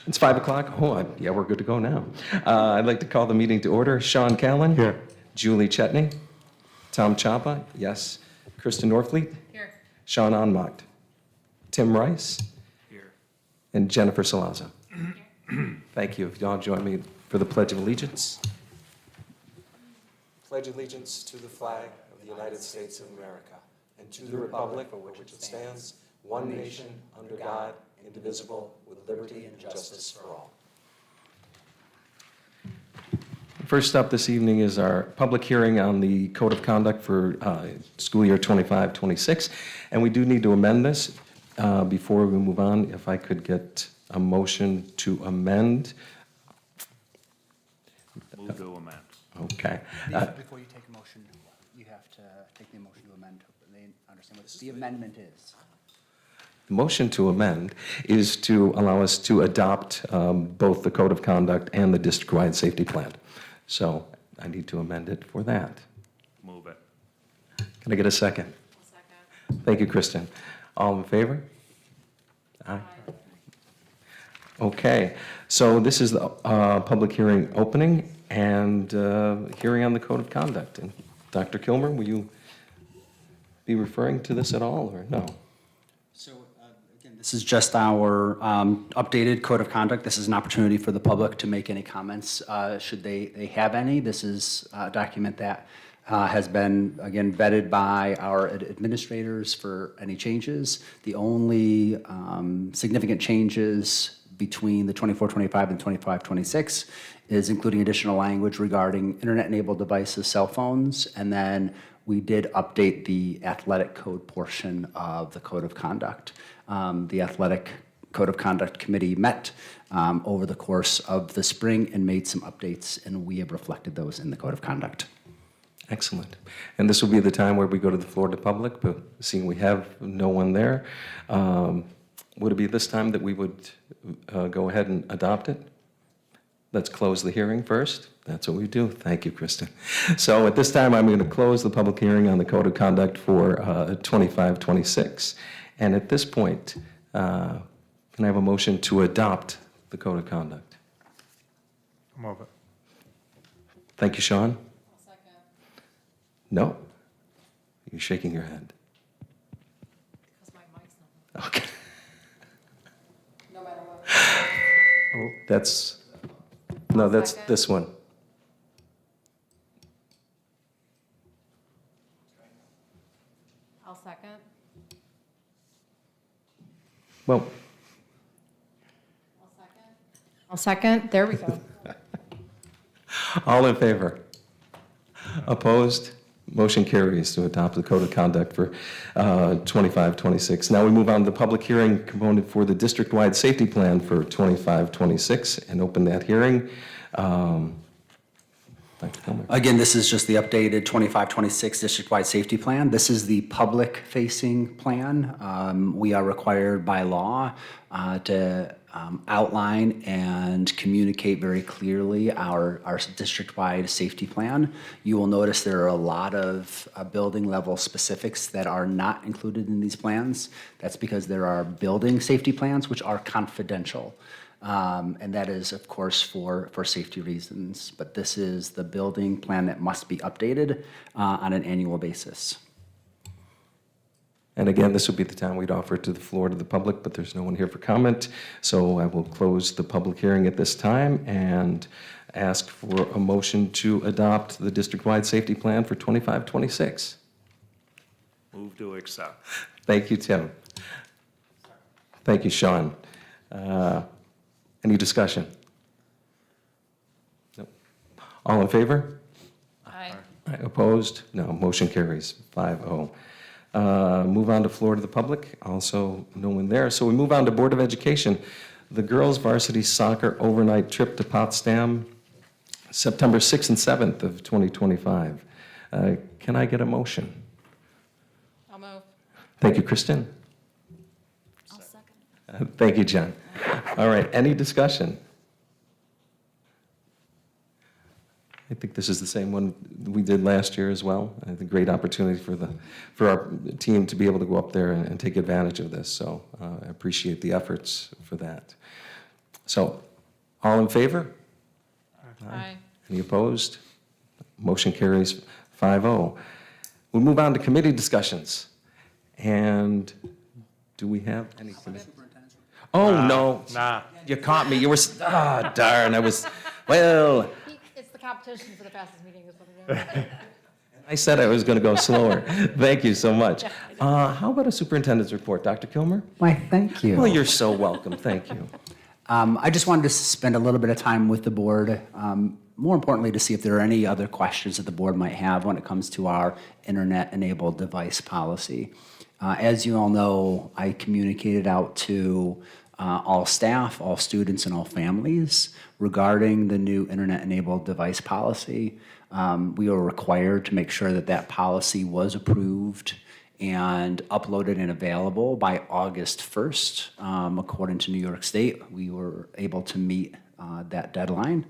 It's 5 o'clock. Oh, yeah, we're good to go now. I'd like to call the meeting to order. Sean Callan. Here. Julie Chetney. Tom Champa. Yes. Kristen Norfleet. Here. Sean Onmacht. Tim Rice. Here. And Jennifer Salazzo. Thank you. If you all join me for the Pledge of Allegiance. Pledge allegiance to the flag of the United States of America and to the republic for which it stands, one nation, under God, indivisible, with liberty and justice for all. First up this evening is our public hearing on the Code of Conduct for school year 25-26. And we do need to amend this. Before we move on, if I could get a motion to amend. Move to amend. Okay. Before you take a motion, you have to take the motion to amend. They understand what the amendment is. The motion to amend is to allow us to adopt both the Code of Conduct and the district-wide safety plan. So I need to amend it for that. Move it. Can I get a second? Second. Thank you, Kristen. All in favor? Aye. Okay, so this is the public hearing opening and hearing on the Code of Conduct. And Dr. Kilmer, will you be referring to this at all, or no? So again, this is just our updated code of conduct. This is an opportunity for the public to make any comments should they have any. This is a document that has been, again, vetted by our administrators for any changes. The only significant changes between the 24-25 and 25-26 is including additional language regarding internet-enabled devices, cell phones, and then we did update the athletic code portion of the code of conduct. The athletic code of conduct committee met over the course of the spring and made some updates, and we have reflected those in the code of conduct. Excellent. And this will be the time where we go to the floor to the public, but seeing we have no one there, would it be this time that we would go ahead and adopt it? Let's close the hearing first. That's what we do. Thank you, Kristen. So at this time, I'm going to close the public hearing on the Code of Conduct for 25-26. And at this point, can I have a motion to adopt the Code of Conduct? Move it. Thank you, Sean. I'll second. No? You're shaking your head. Because my mic's not. Okay. No matter what. Oh, that's Second. this one. I'll second. Well, I'll second. I'll second. There we go. all in favor? Opposed? Motion carries to adopt the Code of Conduct for 25-26. Now we move on to the public hearing component for the district-wide safety plan for 25-26 and open that hearing. Dr. Kilmer. Again, this is just the updated 25-26 district-wide safety plan. This is the public-facing plan. We are required by law to outline and communicate very clearly our district-wide safety plan. You will notice there are a lot of building-level specifics that are not included in these plans. That's because there are building safety plans which are confidential. And that is, of course, for safety reasons. But this is the building plan that must be updated on an annual basis. And again, this would be the time we'd offer it to the floor to the public, but there's no one here for comment. So I will close the public hearing at this time and ask for a motion to adopt the district-wide safety plan for 25-26. Move to accept. Thank you, Tim. Thank you, Sean. Any discussion? Nope. All in favor? Aye. Opposed? No. Motion carries 5-0. Move on to floor to the public. Also, no one there. So we move on to Board of Education. The girls' varsity soccer overnight trip to Potsdam, September 6th and 7th of 2025. Can I get a motion? I'll move. Thank you, Kristen. I'll second. Thank you, John. All right, any discussion? I think this is the same one we did last year as well. I think great opportunity for our team to be able to go up there and take advantage of this. So I appreciate the efforts for that. So, all in favor? Aye. Any opposed? Motion carries 5-0. We'll move on to committee discussions. And do we have any committee? Oh, no. Nah. You caught me. You were, darn, I was, well, It's the competition for the fastest meeting is what it is. I said I was going to go slower. Thank you so much. How about a superintendent's report? Dr. Kilmer? Why, thank you. Well, you're so welcome. Thank you. I just wanted to spend a little bit of time with the board, more importantly, to see if there are any other questions that the board might have when it comes to our internet-enabled device policy. As you all know, I communicated out to all staff, all students, and all families regarding the new internet-enabled device policy. We were required to make sure that that policy was approved and uploaded and available by August 1st. According to New York State, we were able to meet that deadline.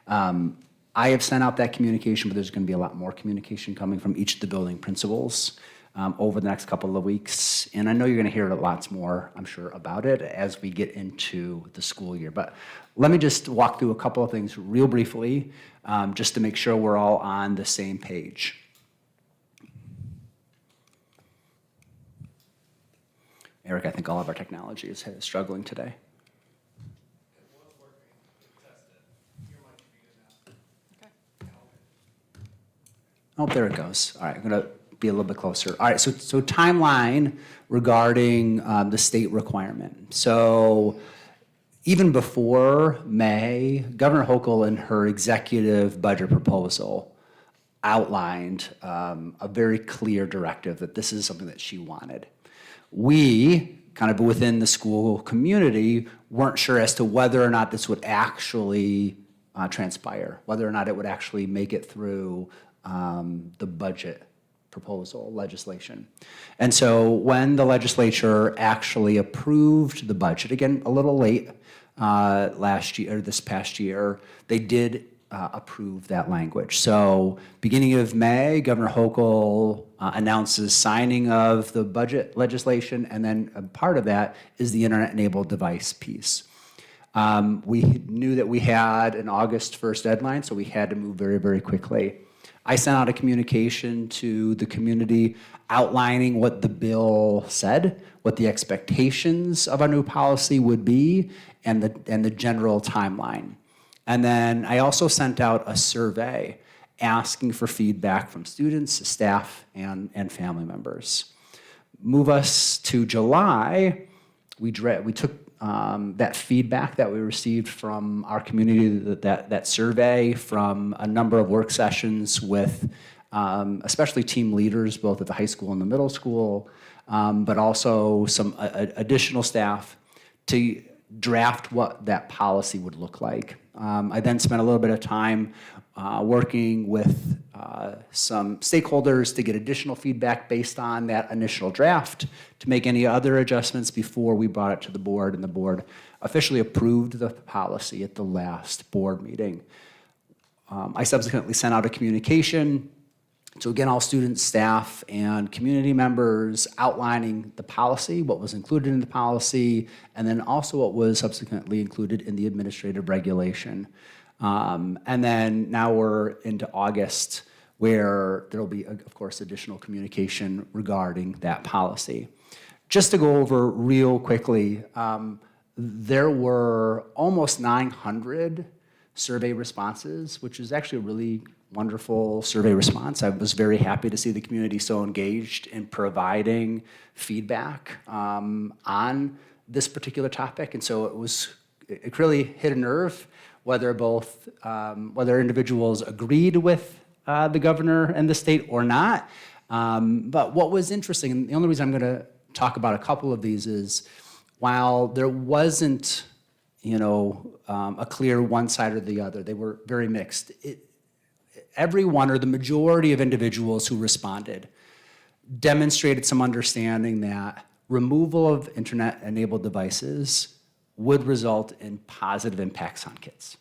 I have sent out that communication, but there's going to be a lot more communication coming from each of the building principals over the next couple of weeks. And I know you're going to hear lots more, I'm sure, about it as we get into the school year. But let me just walk through a couple of things real briefly, just to make sure we're all on the same page. Eric, I think all of our technology is struggling today. Oh, there it goes. All right, I'm going to be a little bit closer. All right, so timeline regarding the state requirement. So even before May, Governor Hochul in her executive budget proposal outlined a very clear directive that this is something that she wanted. We, kind of within the school community, weren't sure as to whether or not this would actually transpire, whether or not it would actually make it through the budget proposal legislation. And so when the legislature actually approved the budget, again, a little late last year, this past year, they did approve that language. So beginning of May, Governor Hochul announces signing of the budget legislation, and then a part of that is the internet-enabled device piece. We knew that we had an August 1st deadline, so we had to move very, very quickly. I sent out a communication to the community outlining what the bill said, what the expectations of our new policy would be, and the general timeline. And then I also sent out a survey asking for feedback from students, staff, and family members. Move us to July, we took that feedback that we received from our community, that survey, from a number of work sessions with especially team leaders, both at the high school and the middle school, but also some additional staff to draft what that policy would look like. I then spent a little bit of time working with some stakeholders to get additional feedback based on that initial draft to make any other adjustments before we brought it to the board, and the board officially approved the policy at the last board meeting. I subsequently sent out a communication to, again, all students, staff, and community members outlining the policy, what was included in the policy, and then also what was subsequently included in the administrative regulation. And then now we're into August, where there will be, of course, additional communication regarding that policy. Just to go over real quickly, there were almost 900 survey responses, which is actually a really wonderful survey response. I was very happy to see the community so engaged in providing feedback on this particular topic. And so it really hit a nerve, whether individuals agreed with the governor and the state or not. But what was interesting, and the only reason I'm going to talk about a couple of these is, while there wasn't, a clear one side or the other, they were very mixed. Everyone, or the majority of individuals who responded, demonstrated some understanding that removal of internet-enabled devices would result in positive impacts on kids,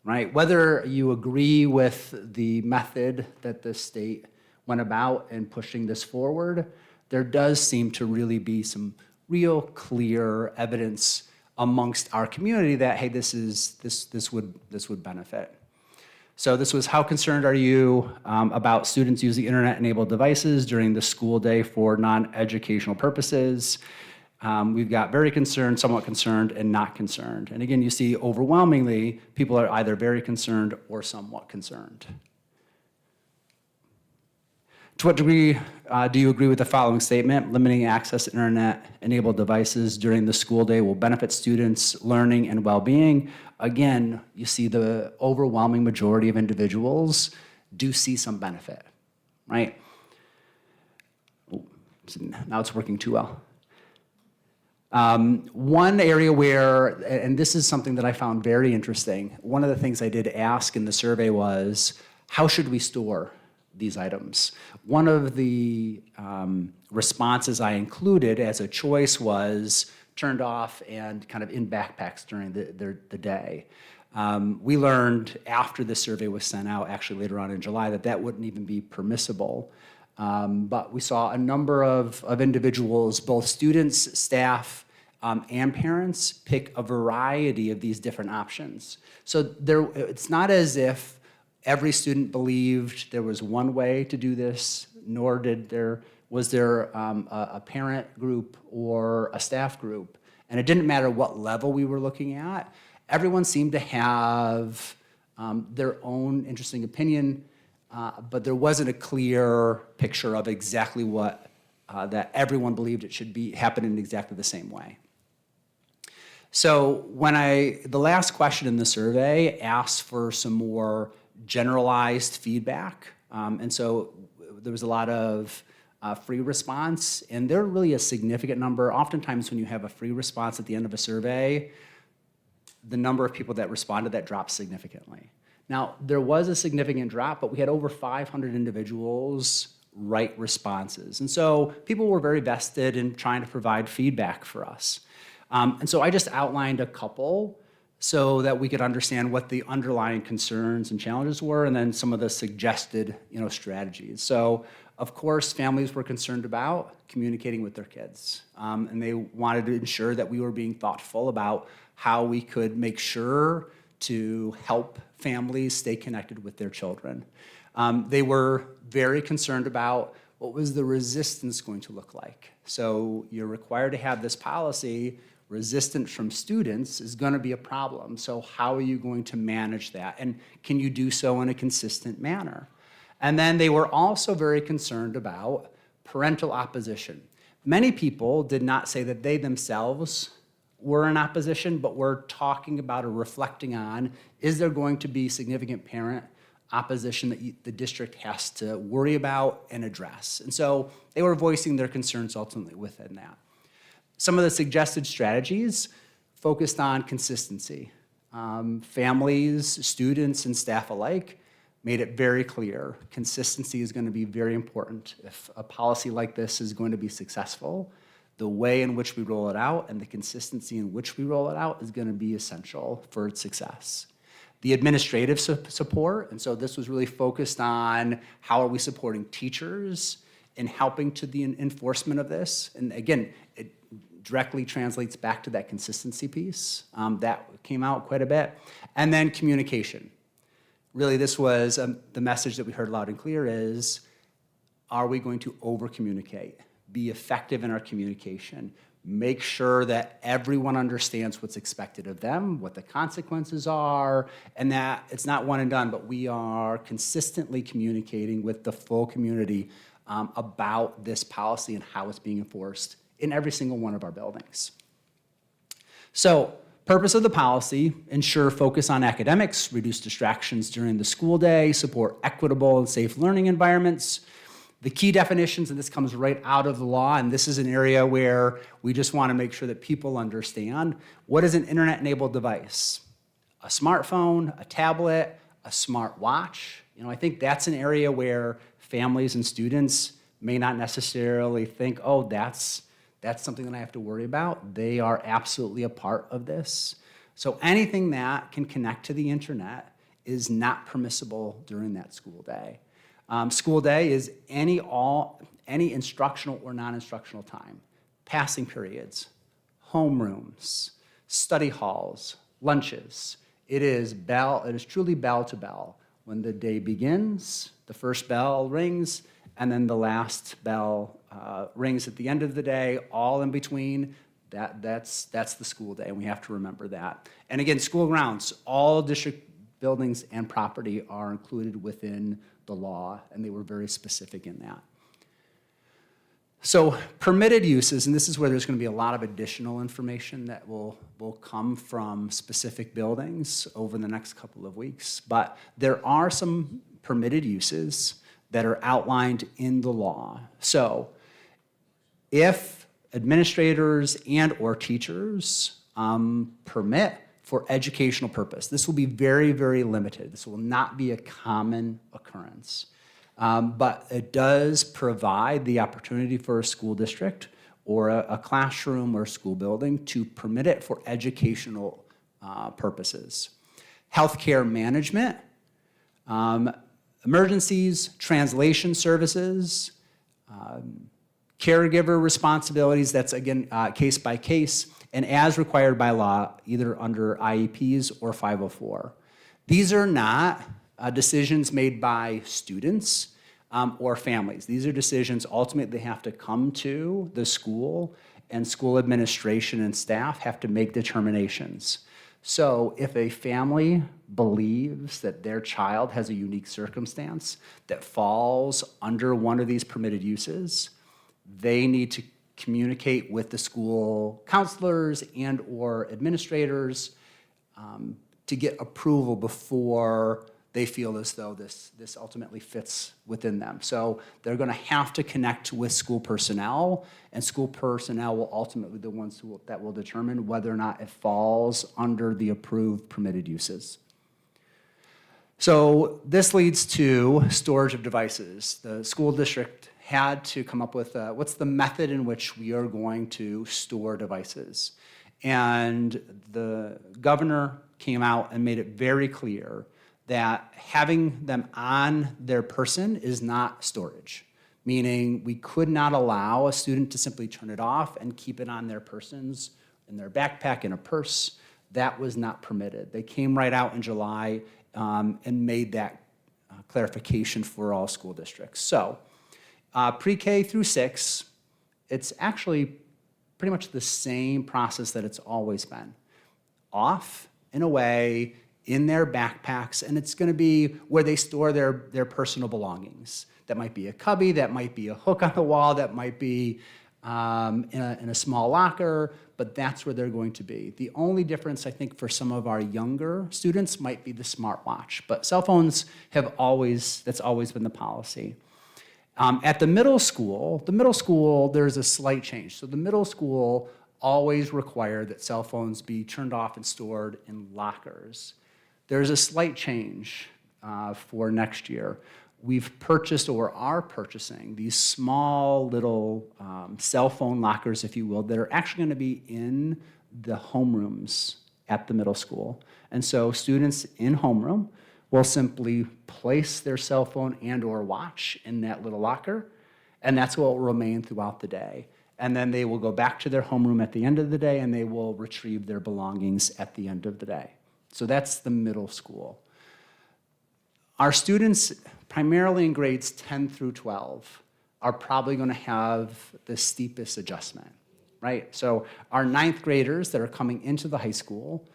right? Whether you agree with the method that the state went about in pushing this forward, there does seem to really be some real clear evidence amongst our community that, hey, this would benefit. So this was, how concerned are you about students using internet-enabled devices during the school day for non-educational purposes? We've got very concerned, somewhat concerned, and not concerned. And again, you see overwhelmingly, people are either very concerned or somewhat concerned. To what degree do you agree with the following statement? Limiting access to internet-enabled devices during the school day will benefit students' learning and well-being. Again, you see the overwhelming majority of individuals do see some benefit, right? Oh, now it's working too well. One area where, and this is something that I found very interesting, one of the things I did ask in the survey was, how should we store these items? One of the responses I included as a choice was turned off and kind of in backpacks during the day. We learned after the survey was sent out, actually later on in July, that wouldn't even be permissible. But we saw a number of individuals, both students, staff, and parents, pick a variety of these different options. So it's not as if every student believed there was one way to do this, nor was there a parent group or a staff group. And it didn't matter what level we were looking at. Everyone seemed to have their own interesting opinion, but there wasn't a clear picture of exactly what that everyone believed it should be happen in exactly the same way. So the last question in the survey asked for some more generalized feedback. And so there was a lot of free response, and they're really a significant number. Oftentimes when you have a free response at the end of a survey, the number of people that responded, that drops significantly. Now, there was a significant drop, but we had over 500 individuals write responses. And so people were very vested in trying to provide feedback for us. And so I just outlined a couple so that we could understand what the underlying concerns and challenges were, and then some of the suggested, strategies. So, of course, families were concerned about communicating with their kids, and they wanted to ensure that we were being thoughtful about how we could make sure to help families stay connected with their children. They were very concerned about what was the resistance going to look like. So you're required to have this policy. Resistance from students is going to be a problem. So how are you going to manage that? And can you do so in a consistent manner? And then they were also very concerned about parental opposition. Many people did not say that they themselves were in opposition, but were talking about or reflecting on, is there going to be significant parent opposition that the district has to worry about and address? And so they were voicing their concerns ultimately within that. Some of the suggested strategies focused on consistency. Families, students, and staff alike made it very clear consistency is going to be very important. If a policy like this is going to be successful, the way in which we roll it out and the consistency in which we roll it out is going to be essential for its success. The administrative support, and so this was really focused on how are we supporting teachers in helping to the enforcement of this. And again, it directly translates back to that consistency piece. That came out quite a bit. And then communication. Really, this was the message that we heard loud and clear is, are we going to over-communicate? Be effective in our communication. Make sure that everyone understands what's expected of them, what the consequences are, and that it's not one and done, but we are consistently communicating with the full community about this policy and how it's being enforced in every single one of our buildings. So, purpose of the policy: ensure focus on academics, reduce distractions during the school day, support equitable and safe learning environments. The key definitions, and this comes right out of the law, and this is an area where we just want to make sure that people understand, what is an internet-enabled device? A smartphone, a tablet, a smartwatch. I think that's an area where families and students may not necessarily think, oh, that's something that I have to worry about. They are absolutely a part of this. So anything that can connect to the internet is not permissible during that school day. School day is any instructional or non-instructional time, passing periods, homerooms, study halls, lunches. It is truly bell to bell. When the day begins, the first bell rings, and then the last bell rings at the end of the day, all in between. That's the school day, and we have to remember that. And again, school grounds, all district buildings and property are included within the law, and they were very specific in that. So permitted uses, and this is where there's going to be a lot of additional information that will come from specific buildings over the next couple of weeks, but there are some permitted uses that are outlined in the law. So if administrators and or teachers permit for educational purpose, this will be very, very limited. This will not be a common occurrence. But it does provide the opportunity for a school district or a classroom or school building to permit it for educational purposes. Healthcare management, emergencies, translation services, caregiver responsibilities, that's again case by case, and as required by law, either under IEPs or 504. These are not decisions made by students or families. These are decisions ultimately they have to come to the school, and school administration and staff have to make determinations. So if a family believes that their child has a unique circumstance that falls under one of these permitted uses, they need to communicate with the school counselors and or administrators to get approval before they feel as though this ultimately fits within them. So they're going to have to connect with school personnel, and school personnel will ultimately be the ones that will determine whether or not it falls under the approved permitted uses. So this leads to storage of devices. The school district had to come up with what's the method in which we are going to store devices. And the governor came out and made it very clear that having them on their person is not storage, meaning we could not allow a student to simply turn it off and keep it on their persons, in their backpack, in a purse. That was not permitted. They came right out in July and made that clarification for all school districts. So pre-K through 6, it's actually pretty much the same process that it's always been. Off and away, in their backpacks, and it's going to be where they store their personal belongings. That might be a cubby, that might be a hook on the wall, that might be in a small locker, but that's where they're going to be. The only difference, I think, for some of our younger students might be the smartwatch, but cell phones that's always been the policy. At the middle school, there's a slight change. So the middle school always required that cell phones be turned off and stored in lockers. There's a slight change for next year. We've purchased or are purchasing these small little cell phone lockers, if you will, that are actually going to be in the homerooms at the middle school. And so students in homeroom will simply place their cell phone and or watch in that little locker, and that's what will remain throughout the day. And then they will go back to their homeroom at the end of the day, and they will retrieve their belongings at the end of the day. So that's the middle school. Our students, primarily in grades 10 through 12, are probably going to have the steepest adjustment, right? So our 9th graders that are coming into the high school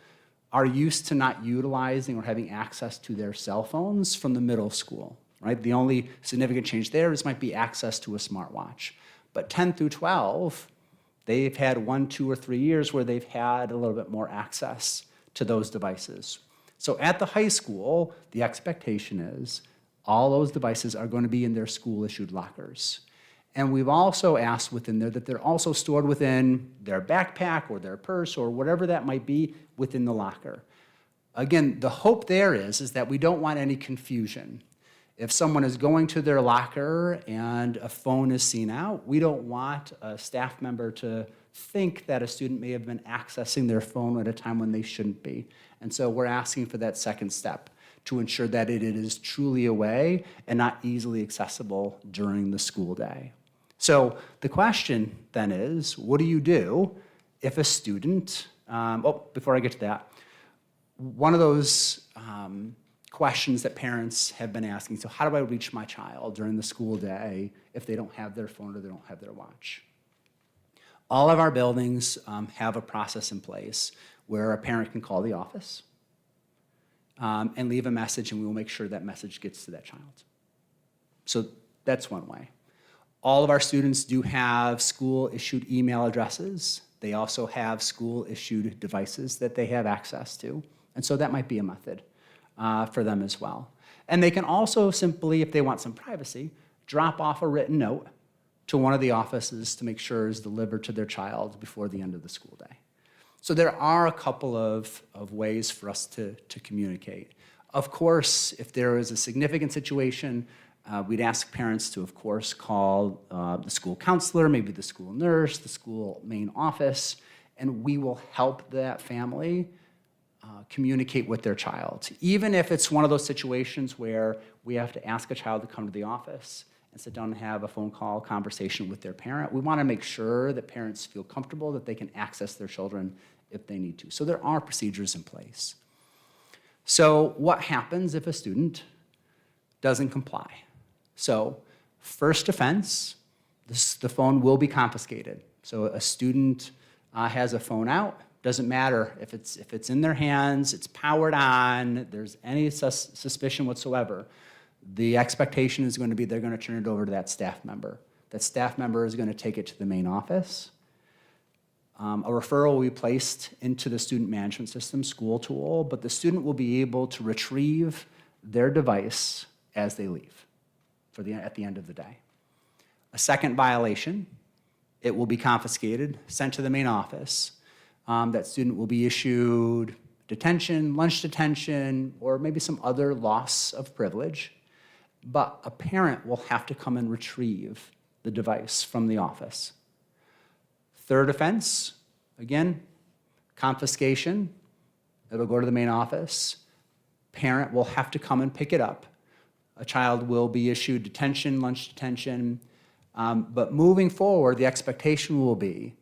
are used to not utilizing or having access to their cell phones from the middle school, right? The only significant change there might be access to a smartwatch. But 10 through 12, they've had 1, 2, or 3 years where they've had a little bit more access to those devices. So at the high school, the expectation is all those devices are going to be in their school-issued lockers. And we've also asked within there that they're also stored within their backpack or their purse or whatever that might be within the locker. Again, the hope there is that we don't want any confusion. If someone is going to their locker and a phone is seen out, we don't want a staff member to think that a student may have been accessing their phone at a time when they shouldn't be. And so we're asking for that second step to ensure that it is truly away and not easily accessible during the school day. So the question then is, what do you do if a student Before I get to that, one of those questions that parents have been asking, so how do I reach my child during the school day if they don't have their phone or they don't have their watch? All of our buildings have a process in place where a parent can call the office and leave a message, and we will make sure that message gets to that child. So that's one way. All of our students do have school-issued email addresses. They also have school-issued devices that they have access to, and so that might be a method for them as well. And they can also simply, if they want some privacy, drop off a written note to one of the offices to make sure is delivered to their child before the end of the school day. So there are a couple of ways for us to communicate. Of course, if there is a significant situation, we'd ask parents to, of course, call the school counselor, maybe the school nurse, the school main office, and we will help that family communicate with their child. Even if it's one of those situations where we have to ask a child to come to the office and sit down and have a phone call conversation with their parent, we want to make sure that parents feel comfortable that they can access their children if they need to. So there are procedures in place. So what happens if a student doesn't comply? So first offense, the phone will be confiscated. So a student has a phone out, doesn't matter if it's in their hands, it's powered on, there's any suspicion whatsoever, the expectation is going to be they're going to turn it over to that staff member. That staff member is going to take it to the main office. A referral will be placed into the student management system school tool, but the student will be able to retrieve their device as they leave at the end of the day. A second violation, it will be confiscated, sent to the main office. That student will be issued detention, lunch detention, or maybe some other loss of privilege, but a parent will have to come and retrieve the device from the office. Third offense, again, confiscation. It'll go to the main office. Parent will have to come and pick it up. A child will be issued detention, lunch detention. But moving forward, the expectation will be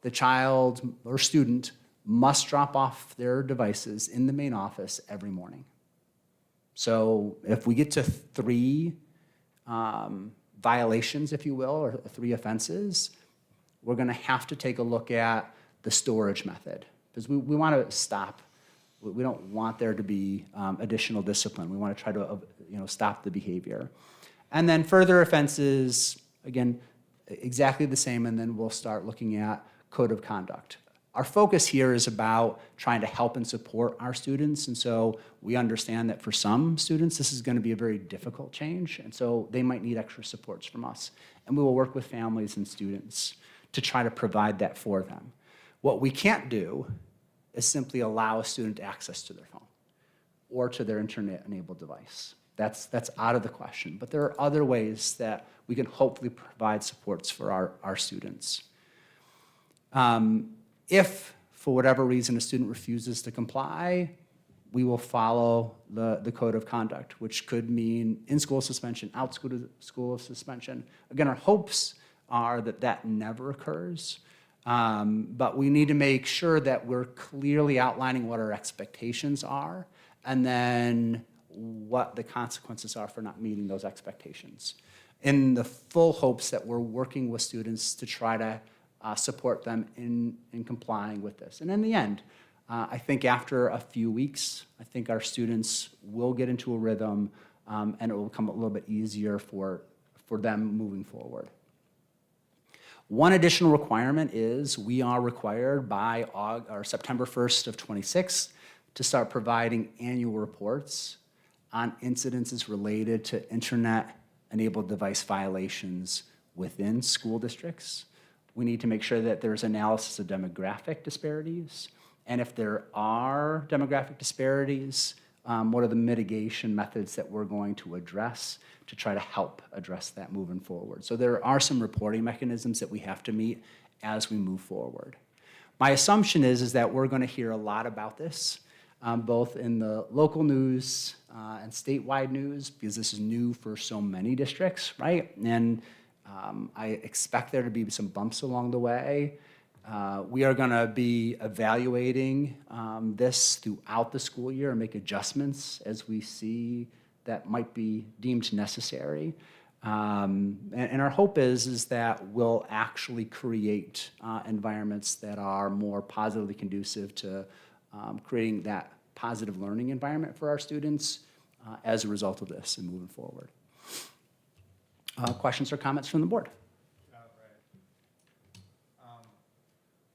the child or student must drop off their devices in the main office every morning. So if we get to 3 violations, if you will, or 3 offenses, we're going to have to take a look at the storage method because we want to stop. We don't want there to be additional discipline. We want to try to stop the behavior. And then further offenses, again, exactly the same, and then we'll start looking at code of conduct. Our focus here is about trying to help and support our students, and so we understand that for some students, this is going to be a very difficult change, and so they might need extra supports from us. And we will work with families and students to try to provide that for them. What we can't do is simply allow a student access to their phone or to their internet-enabled device. That's out of the question. But there are other ways that we can hopefully provide supports for our students. If, for whatever reason, a student refuses to comply, we will follow the code of conduct, which could mean in-school suspension, out-school suspension. Again, our hopes are that that never occurs, but we need to make sure that we're clearly outlining what our expectations are and then what the consequences are for not meeting those expectations, in the full hopes that we're working with students to try to support them in complying with this. And in the end, I think after a few weeks, I think our students will get into a rhythm and it will become a little bit easier for them moving forward. One additional requirement is we are required by September 1st of 26 to start providing annual reports on incidences related to internet-enabled device violations within school districts. We need to make sure that there's analysis of demographic disparities, and if there are demographic disparities, what are the mitigation methods that we're going to address to try to help address that moving forward. So there are some reporting mechanisms that we have to meet as we move forward. My assumption is that we're going to hear a lot about this, both in the local news and statewide news, because this is new for so many districts, right? And I expect there to be some bumps along the way. We are going to be evaluating this throughout the school year and make adjustments as we see that might be deemed necessary. And our hope is that we'll actually create environments that are more positively conducive to creating that positive learning environment for our students as a result of this and moving forward. Questions or comments from the board?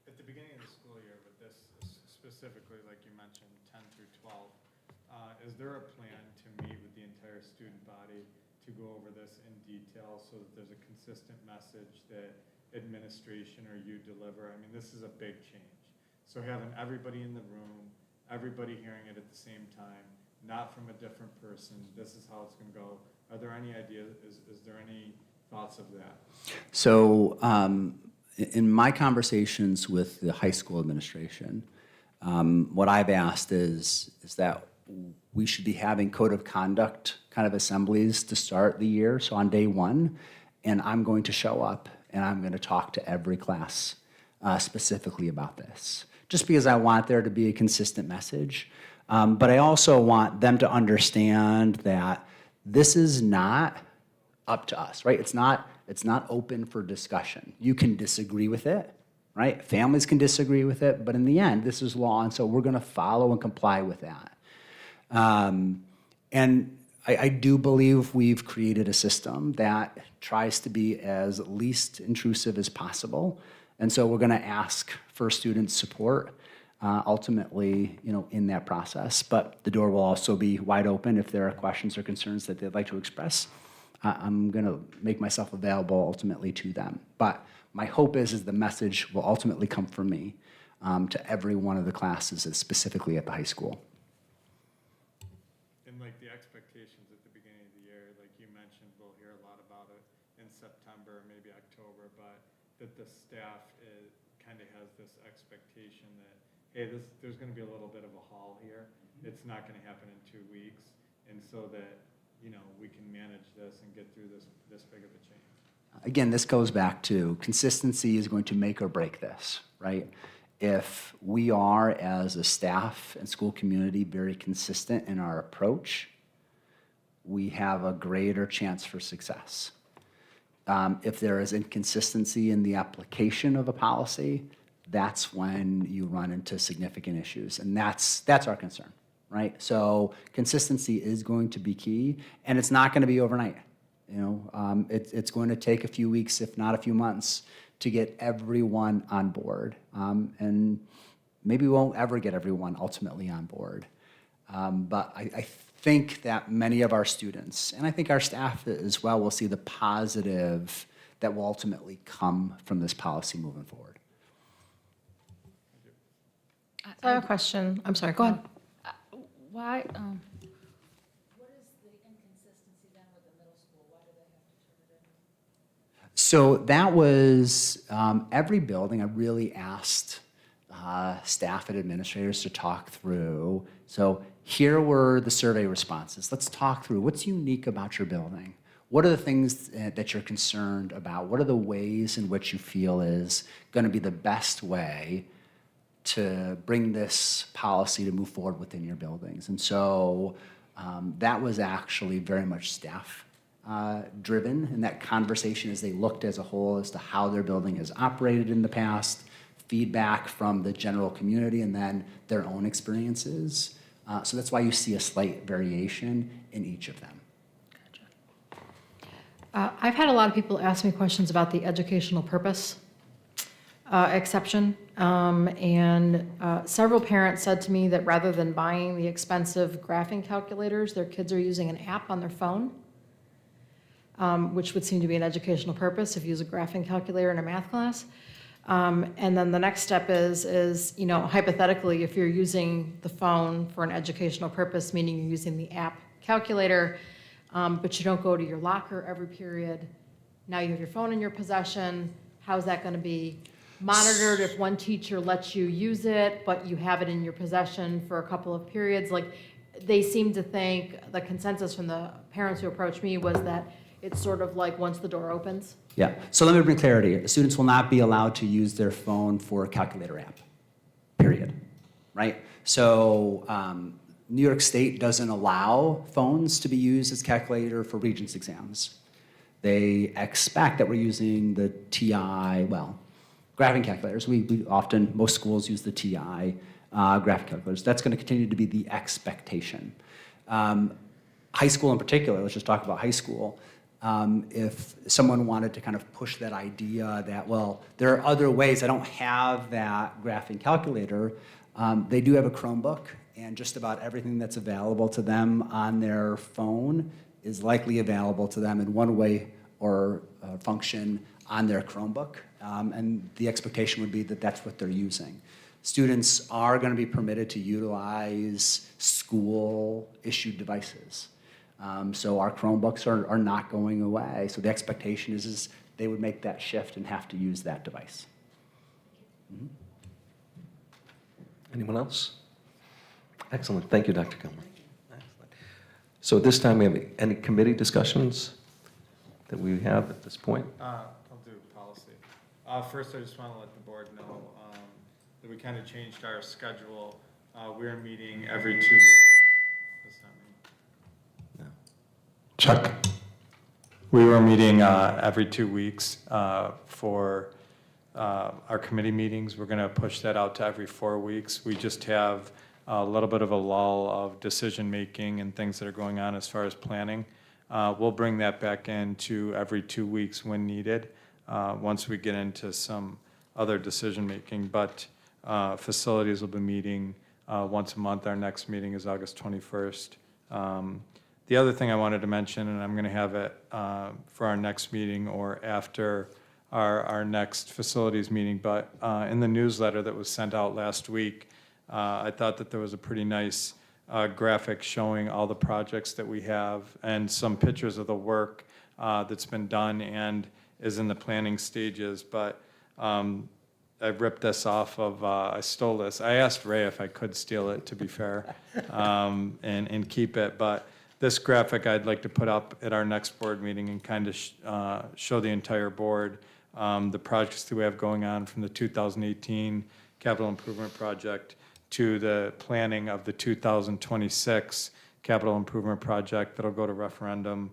At the beginning of the school year, but this specifically, like you mentioned, 10 through 12, is there a plan to meet with the entire student body to go over this in detail so that there's a consistent message that administration or you deliver? I mean, this is a big change. So having everybody in the room, everybody hearing it at the same time, not from a different person, this is how it's going to go. Are there any ideas, is there any thoughts of that? So in my conversations with the high school administration, what I've asked is that we should be having code of conduct kind of assemblies to start the year, so on day one, and I'm going to show up and I'm going to talk to every class specifically about this, just because I want there to be a consistent message. But I also want them to understand that this is not up to us, right? It's not open for discussion. You can disagree with it, right? Families can disagree with it, but in the end, this is law, and so we're going to follow and comply with that. And I do believe we've created a system that tries to be as least intrusive as possible, and so we're going to ask for student support ultimately, in that process. But the door will also be wide open if there are questions or concerns that they'd like to express. I'm going to make myself available ultimately to them. But my hope is the message will ultimately come from me to every one of the classes, specifically at the high school. And like the expectations at the beginning of the year, like you mentioned, we'll hear a lot about it in September, maybe October, but that the staff kind of has this expectation that, hey, there's going to be a little bit of a haul here. It's not going to happen in 2 weeks. And so that, we can manage this and get through this big of a change. Again, this goes back to consistency is going to make or break this, right? If we are, as a staff and school community, very consistent in our approach, we have a greater chance for success. If there is inconsistency in the application of a policy, that's when you run into significant issues, and that's our concern, right? So consistency is going to be key, and it's not going to be overnight. It's going to take a few weeks, if not a few months, to get everyone on board, and maybe we won't ever get everyone ultimately on board. But I think that many of our students, and I think our staff as well, will see the positive that will ultimately come from this policy moving forward. I have a question. I'm sorry, go ahead. Why, What is the inconsistency then with the middle school? Why do they have to turn it in? So that was every building. I really asked staff and administrators to talk through. So here were the survey responses. Let's talk through what's unique about your building. What are the things that you're concerned about? What are the ways in which you feel is going to be the best way to bring this policy to move forward within your buildings? And so that was actually very much staff driven, and that conversation as they looked as a whole as to how their building has operated in the past, feedback from the general community, and then their own experiences. So that's why you see a slight variation in each of them. I've had a lot of people ask me questions about the educational purpose exception, and several parents said to me that rather than buying the expensive graphing calculators, their kids are using an app on their phone, which would seem to be an educational purpose if you use a graphing calculator in a math class. And then the next step is hypothetically, if you're using the phone for an educational purpose, meaning you're using the app calculator, but you don't go to your locker every period, now you have your phone in your possession, how's that going to be monitored if one teacher lets you use it, but you have it in your possession for a couple of periods? Like, they seem to think, the consensus from the parents who approached me was that It's sort of like once the door opens. Yeah, so let me bring clarity. Students will not be allowed to use their phone for a calculator app, period, right? So New York State doesn't allow phones to be used as calculator for Regents exams. They expect that we're using the TI, well, graphing calculators. We often, most schools use the TI graphing calculators. That's going to continue to be the expectation. High school in particular, let's just talk about high school. If someone wanted to kind of push that idea that, well, there are other ways, I don't have that graphing calculator, they do have a Chromebook, and just about everything that's available to them on their phone is likely available to them in one way or function on their Chromebook, and the expectation would be that that's what they're using. Students are going to be permitted to utilize school-issued devices. So our Chromebooks are not going away. So the expectation is they would make that shift and have to use that device. Mm-hmm. Anyone else? Excellent. Thank you, Dr. Gilmer. Excellent. So at this time, we have any committee discussions that we have at this point? I'll do policy. First, I just want to let the board know that we kind of changed our schedule. We're meeting every 2 weeks. That's not me. No. Chuck. We were meeting every 2 weeks for our committee meetings. We're going to push that out to every 4 weeks. We just have a little bit of a lull of decision-making and things that are going on as far as planning. We'll bring that back into every 2 weeks when needed, once we get into some other decision-making. But facilities will be meeting once a month. Our next meeting is August 21st. The other thing I wanted to mention, and I'm going to have it for our next meeting or after our next facilities meeting, but in the newsletter that was sent out last week, I thought that there was a pretty nice graphic showing all the projects that we have and some pictures of the work that's been done and is in the planning stages. But I ripped this off of, I stole this. I asked Ray if I could steal it, to be fair, and keep it. But this graphic I'd like to put up at our next board meeting and kind of show the entire board the projects that we have going on from the 2018 capital improvement project to the planning of the 2026 capital improvement project that'll go to referendum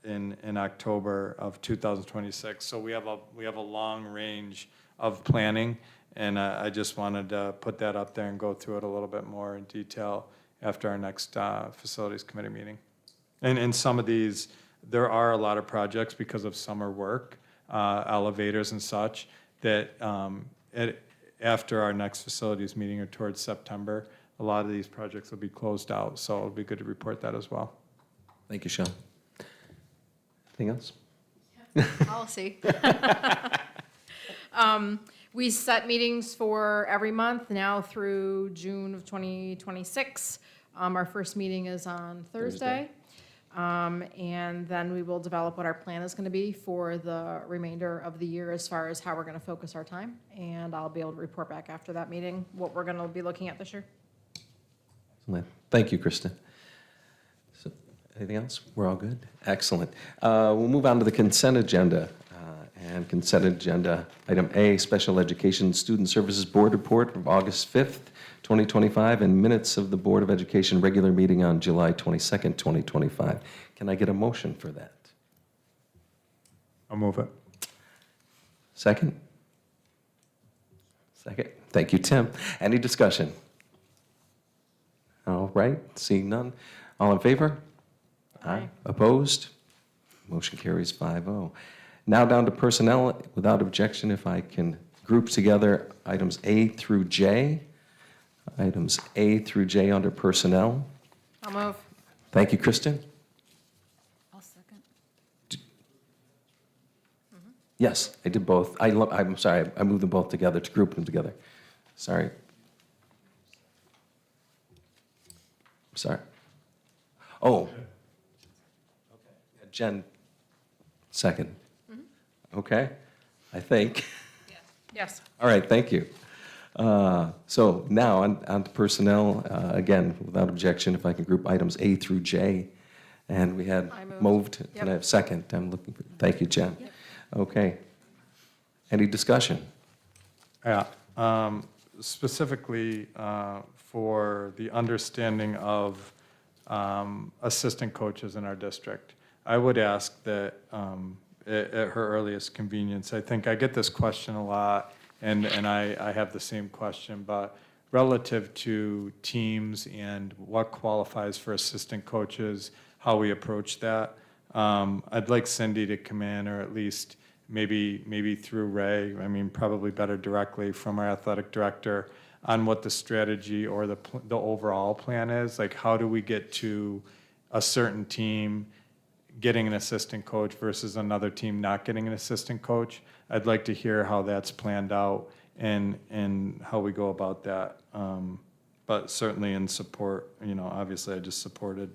in October of 2026. So we have a long range of planning, and I just wanted to put that up there and go through it a little bit more in detail after our next facilities committee meeting. And in some of these, there are a lot of projects because of summer work, elevators and such, that after our next facilities meeting or towards September, a lot of these projects will be closed out. So it'll be good to report that as well. Thank you, Sean. Anything else? Policy. We set meetings for every month now through June of 2026. Our first meeting is on Thursday. And then we will develop what our plan is going to be for the remainder of the year as far as how we're going to focus our time. And I'll be able to report back after that meeting what we're going to be looking at this year. Excellent. Thank you, Kristen. So, anything else? We're all good? Excellent. We'll move on to the consent agenda. And consent agenda, item A, Special Education Student Services Board Report of August 5th, 2025, and minutes of the Board of Education regular meeting on July 22nd, 2025. Can I get a motion for that? I'll move it. Second? Second. Thank you, Tim. Any discussion? All right, seeing none. All in favor? Aye. Opposed? Motion carries 5-0. Now down to personnel, without objection, if I can group together items A through J. Items A through J under personnel. I'll move. Thank you, Kristen. I'll second. Yes, I did both. I'm sorry, I moved them both together to group them together. Sorry. Sorry. Oh. Okay. Jen, second. Okay, I think. Yes. All right, thank you. So now on to personnel. Again, without objection, if I can group items A through J. And we had I moved. moved. Yep. Can I have second? I'm looking for, thank you, Jen. Okay. Any discussion? Yeah, specifically for the understanding of assistant coaches in our district. I would ask that at her earliest convenience, I think I get this question a lot, and I have the same question, but relative to teams and what qualifies for assistant coaches, how we approach that, I'd like Cindy to come in, or at least maybe through Ray, I mean, probably better directly from our athletic director, on what the strategy or the overall plan is. Like, how do we get to a certain team getting an assistant coach versus another team not getting an assistant coach? I'd like to hear how that's planned out and how we go about that. But certainly in support, obviously I just supported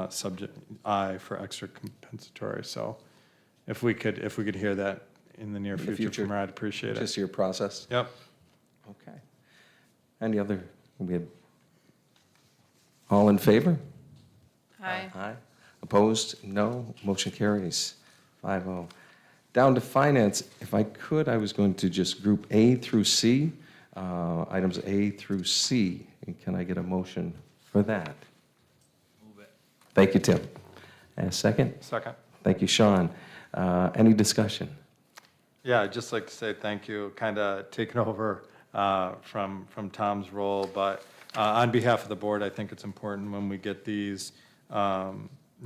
subject I for extra compensatory. So if we could hear that in the near future from her, I'd appreciate it. Just your process? Yep. Okay. Any other, all in favor? Aye. Aye. Opposed? No. Motion carries 5-0. Down to finance, if I could, I was going to just group A through C, items A through C. And can I get a motion for that? Move it. Thank you, Tim. And a second? Second. Thank you, Sean. Any discussion? Yeah, I'd just like to say thank you, kind of taking over from Tom's role, but on behalf of the board, I think it's important when we get these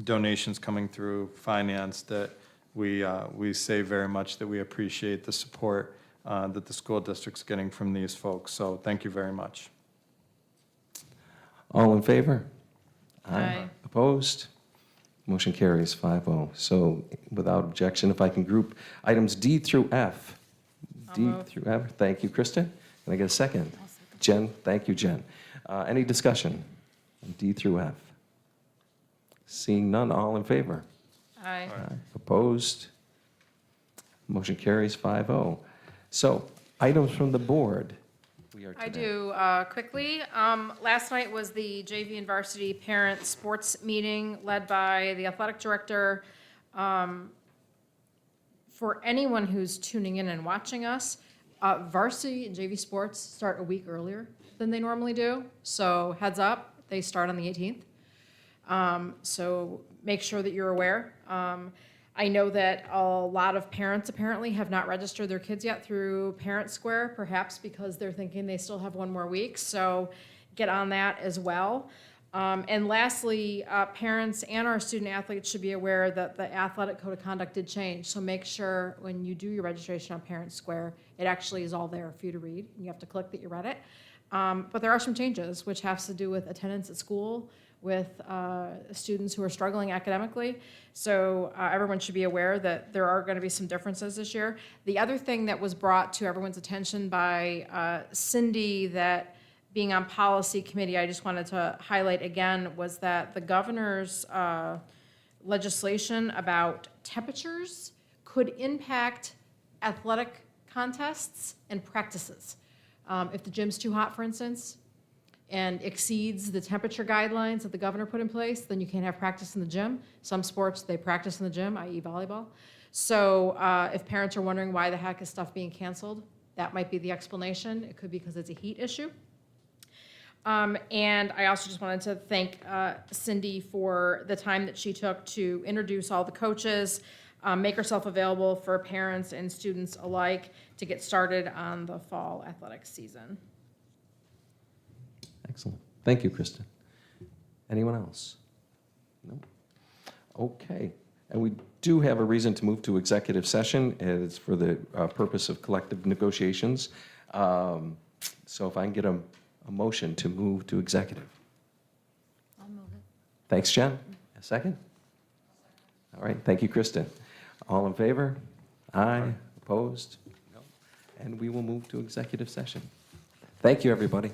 donations coming through finance that we say very much that we appreciate the support that the school district's getting from these folks. So thank you very much. All in favor? Aye. Opposed? Motion carries 5-0. So without objection, if I can group items D through F. I'll D move. through F. Thank you, Kristen. Can I get a second? Jen, thank you, Jen. Any discussion on D through F? Seeing none, all in favor? Aye. Opposed? Motion carries 5-0. So items from the board. We are I today. do, quickly. Last night was the JV and varsity parent sports meeting led by the athletic director. For anyone who's tuning in and watching us, varsity and JV sports start a week earlier than they normally do. So heads up, they start on the 18th. So make sure that you're aware. I know that a lot of parents apparently have not registered their kids yet through Parent Square, perhaps because they're thinking they still have one more week. So get on that as well. And lastly, parents and our student athletes should be aware that the athletic code of conduct did change. So make sure when you do your registration on Parent Square, it actually is all there for you to read. You have to click that you read it. But there are some changes, which has to do with attendance at school, with students who are struggling academically. So everyone should be aware that there are going to be some differences this year. The other thing that was brought to everyone's attention by Cindy, that being on policy committee, I just wanted to highlight again, was that the governor's legislation about temperatures could impact athletic contests and practices. If the gym's too hot, for instance, and exceeds the temperature guidelines that the governor put in place, then you can't have practice in the gym. Some sports, they practice in the gym, i.e. volleyball. So if parents are wondering why the heck is stuff being canceled, that might be the explanation. It could be because it's a heat issue. And I also just wanted to thank Cindy for the time that she took to introduce all the coaches, make herself available for parents and students alike to get started on the fall athletics season. Excellent. Thank you, Kristen. Anyone else? No? Okay. And we do have a reason to move to executive session. It's for the purpose of collective negotiations. So if I can get a motion to move to executive. I'll move it. Thanks, Jen. A second? All right. Thank you, Kristen. All in favor? Aye. Opposed? No. And we will move to executive session. Thank you, everybody.